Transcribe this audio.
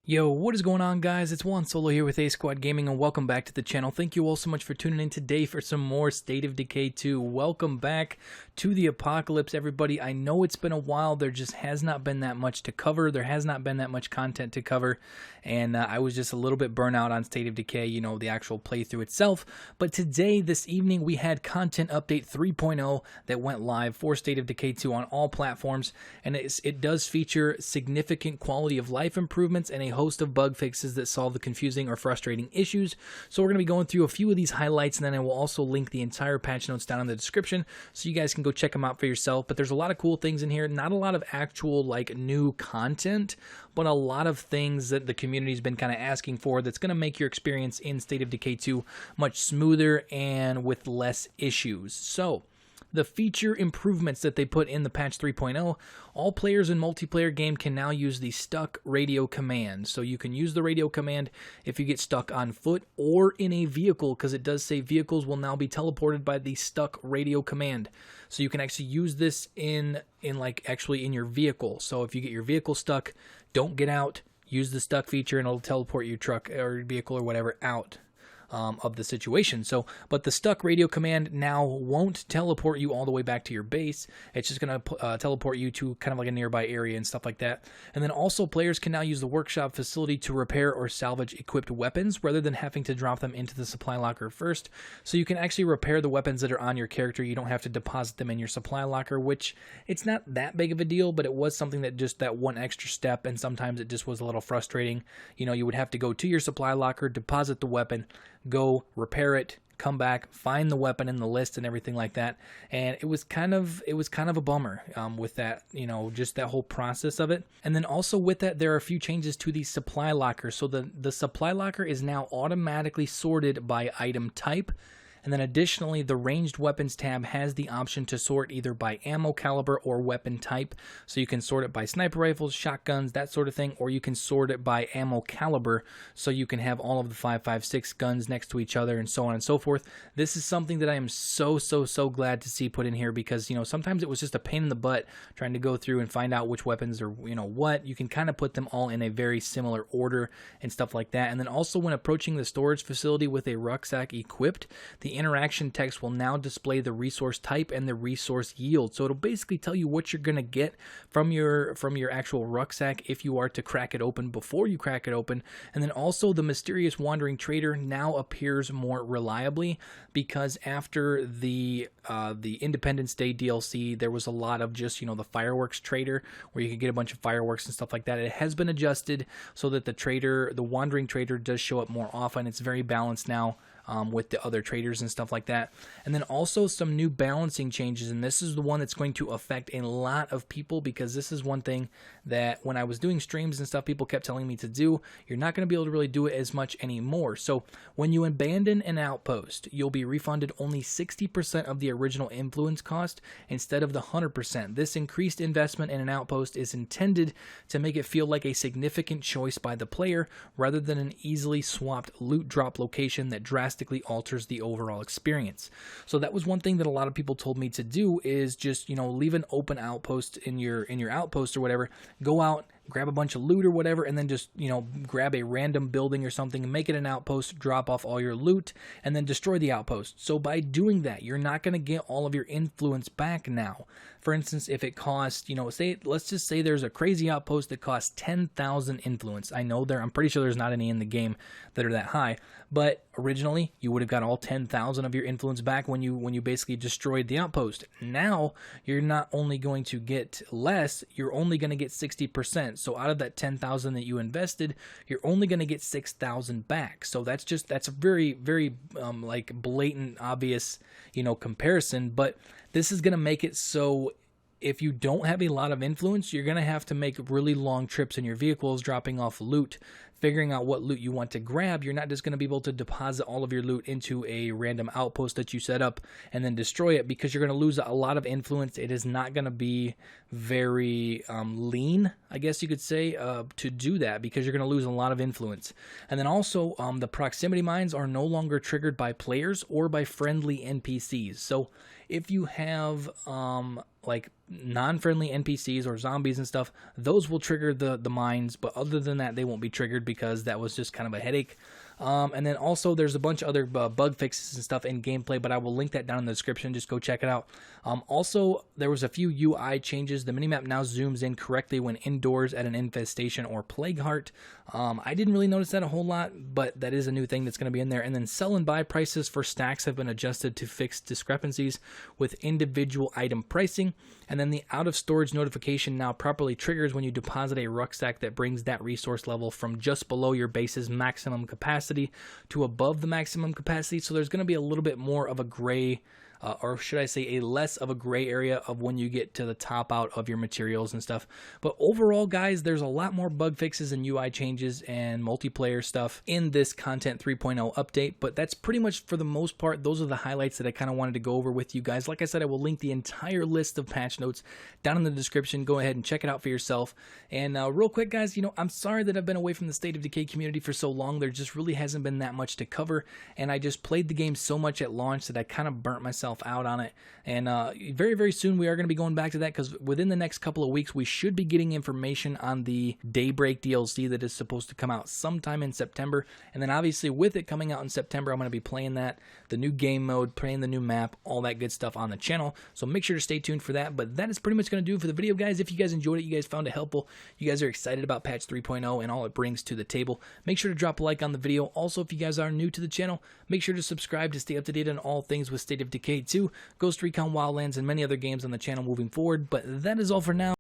Yo, what is going on, guys? It's Juan Solo here with ASQD Gaming, and welcome back to the channel. Thank you all so much for tuning in today for some more State of Decay 2. Welcome back to the apocalypse, everybody. I know it's been a while. There just has not been that much to cover. There has not been that much content to cover, and I was just a little bit burnt out on State of Decay, you know, the actual playthrough itself. But today, this evening, we had Content Update 3.0 that went live for State of Decay 2 on all platforms, and it does feature significant quality of life improvements and a host of bug fixes that solve the confusing or frustrating issues. So we're going to be going through a few of these highlights, and then I will also link the entire patch notes down in the description so you guys can go check them out for yourself. But there's a lot of cool things in here, not a lot of actual like new content, but a lot of things that the community's been kind of asking for that's going to make your experience in State of Decay 2 much smoother and with less issues. So the feature improvements that they put in the patch 3.0, all players in multiplayer game can now use the stuck radio command. So you can use the radio command if you get stuck on foot or in a vehicle, because it does say vehicles will now be teleported by the stuck radio command. So you can actually use this in actually in your vehicle. So if you get your vehicle stuck, don't get out, use the stuck feature and it'll teleport your truck or vehicle or whatever out of the situation. So, but the stuck radio command now won't teleport you all the way back to your base. It's just going to teleport you to kind of like a nearby area and stuff like that. And then also players can now use the workshop facility to repair or salvage equipped weapons rather than having to drop them into the supply locker first. So you can actually repair the weapons that are on your character. You don't have to deposit them in your supply locker, which it's not that big of a deal, but it was something that just that one extra step, and sometimes it just was a little frustrating. You know, you would have to go to your supply locker, deposit the weapon, go repair it, come back, find the weapon in the list and everything like that. And it was kind of a bummer with that, you know, just that whole process of it. And then also with that, there are a few changes to the supply locker. So the supply locker is now automatically sorted by item type. And then additionally, the ranged weapons tab has the option to sort either by ammo caliber or weapon type. So you can sort it by sniper rifles, shotguns, that sort of thing, or you can sort it by ammo caliber. So you can have all of the 5.56 guns next to each other and so on and so forth. This is something that I am so glad to see put in here, because, you know, sometimes it was just a pain in the butt trying to go through and find out which weapons are, you know, what. You can kind of put them all in a very similar order and stuff like that. And then also when approaching the storage facility with a rucksack equipped, the interaction text will now display the resource type and the resource yield. So it'll basically tell you what you're going to get from your actual rucksack if you are to crack it open before you crack it open. And then also the mysterious wandering trader now appears more reliably, because after the Independence Day DLC, there was a lot of just, you know, the fireworks trader where you could get a bunch of fireworks and stuff like that. It has been adjusted so that the wandering trader does show up more often. It's very balanced now with the other traders and stuff like that. And then also some new balancing changes, and this is the one that's going to affect a lot of people, because this is one thing that when I was doing streams and stuff, people kept telling me to do. You're not going to be able to really do it as much anymore. So when you abandon an outpost, you'll be refunded only 60% of the original influence cost instead of the 100%. This increased investment in an outpost is intended to make it feel like a significant choice by the player rather than an easily swapped loot drop location that drastically alters the overall experience. So that was one thing that a lot of people told me to do, is just, you know, leave an open outpost in your outpost or whatever, go out, grab a bunch of loot or whatever, and then just, you know, grab a random building or something and make it an outpost, drop off all your loot, and then destroy the outpost. So by doing that, you're not going to get all of your influence back now. For instance, if it costs, you know, let's just say there's a crazy outpost that costs 10,000 influence. I know I'm pretty sure there's not any in the game that are that high, but originally you would have got all 10,000 of your influence back when you basically destroyed the outpost. Now you're not only going to get less, you're only going to get 60%. So out of that 10,000 that you invested, you're only going to get 6,000 back. So that's a very like blatant, obvious, you know, comparison. But this is going to make it so if you don't have a lot of influence, you're going to have to make really long trips in your vehicles dropping off loot figuring out what loot you want to grab, you're not just going to be able to deposit all of your loot into a random outpost that you set up and then destroy it, because you're going to lose a lot of influence. It is not going to be very lean, I guess you could say, to do that, because you're going to lose a lot of influence. And then also, the proximity mines are no longer triggered by players or by friendly NPCs. So if you have like non-friendly NPCs or zombies and stuff, those will trigger the mines, but other than that, they won't be triggered, because that was just kind of a headache. And then also there's a bunch of other bug fixes and stuff in gameplay, but I will link that down in the description. Just go check it out. Also, there was a few UI changes. The minimap now zooms in correctly when indoors at an infestation or plague heart. I didn't really notice that a whole lot, but that is a new thing that's going to be in there. And then sell and buy prices for stacks have been adjusted to fix discrepancies with individual item pricing. And then the out of storage notification now properly triggers when you deposit a rucksack that brings that resource level from just below your base's maximum capacity to above the maximum capacity. So there's going to be a little bit more of a gray, or should I say a less of a gray area of when you get to the top out of your materials and stuff. But overall, guys, there's a lot more bug fixes and UI changes and multiplayer stuff in this Content 3.0 update. But that's pretty much, for the most part, those are the highlights that I kind of wanted to go over with you guys. Like I said, I will link the entire list of patch notes down in the description. Go ahead and check it out for yourself. And real quick, guys, I'm sorry that I've been away from the State of Decay community for so long. There just really hasn't been that much to cover, and I just played the game so much at launch that I kind of burnt myself out on it. And very, very soon we are going to be going back to that, because within the next couple of weeks we should be getting information on the Daybreak DLC that is supposed to come out sometime in September. And then obviously with it coming out in September, I'm going to be playing that, the new game mode, playing the new map, all that good stuff on the channel. So make sure to stay tuned for that. But that is pretty much going to do it for the video, guys. If you guys enjoyed it, you guys found it helpful, you guys are excited about patch 3.0 and all it brings to the table, make sure to drop a like on the video. Also, if you guys are new to the channel, make sure to subscribe to stay up to date on all things with State of Decay 2, Ghost Recon Wildlands, and many other games on the channel moving forward. But that is all for now.